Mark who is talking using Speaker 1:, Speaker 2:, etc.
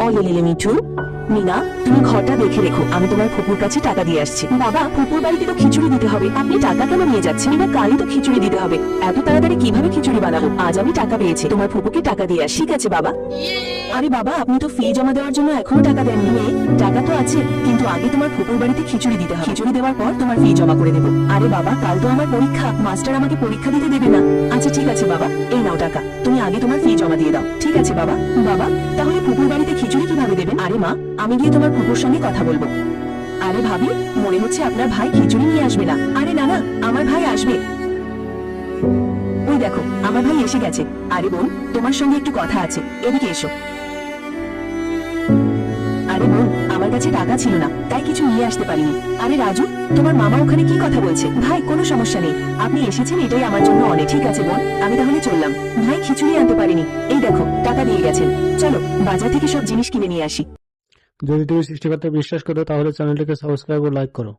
Speaker 1: অলেলেলে মিঠু, মিনা তুমি ঘরটা দেখে রেখো, আমি তোমার ফুপুর কাছে টাকা দিয়ে আসছি। বাবা, ফুপুর বাড়িতে তো খিচুড়ি দিতে হবে, আপনি টাকা কেন নিয়ে যাচ্ছেন? এবার কালই তো খিচুড়ি দিতে হবে, এত তাড়াতাড়ি কিভাবে খিচুড়ি বানাবো? আজ আমি টাকা পেয়েছি, তোমার ফুপুকে টাকা দিয়ে আসি। ঠিক আছে বাবা। আরে বাবা, আপনি তো ফি জমা দেওয়ার জন্য এখনো টাকা দেননি। টাকা তো আছে, কিন্তু আগে তোমার ফুপুর বাড়িতে খিচুড়ি দিতে হবে, খিচুড়ি দেওয়ার পর তোমার ফি জমা করে দেবো। আরে বাবা, কাল তো আমার পরীক্ষা, মাস্টার আমাকে পরীক্ষা দিতে দেবে না। আচ্ছা ঠিক আছে বাবা, এই নাও টাকা, তুমি আগে তোমার ফি জমা দিয়ে দাও। ঠিক আছে বাবা। বাবা, তাহলে ফুপুর বাড়িতে খিচুড়ি কিভাবে দেবেন? আরে মা, আমি গিয়ে তোমার ফুপুর সঙ্গে কথা বলবো। আরে ভাবি, মনে হচ্ছে আপনার ভাই খিচুড়ি নিয়ে আসবে না। আরে না না, আমার ভাই আসবে। ওই দেখো, আমার ভাই এসে গেছে। আরে বোন, তোমার সঙ্গে একটু কথা আছে, এদিকে এসো। আরে বোন, আমার কাছে টাকা ছিল না, তাই কিছু নিয়ে আসতে পারিনি। আরে রাজু, তোমার মামা ওখানে কি কথা বলছে? ভাই কোনো সমস্যা নেই, আপনি এসেছেন এটাই আমার জন্য অনেক। ঠিক আছে বোন, আমি তাহলে চললাম। ভাই খিচুড়ি আনতে পারিনি, এই দেখো টাকা দিয়ে গেছেন। চলো বাজার থেকে সব জিনিস কিনে নিয়ে আসি।
Speaker 2: যদি তুমি সৃষ্টিকর্তায় বিশ্বাস করো তাহলে চ্যানেলটিকে সাবস্ক্রাইব ও লাইক করো।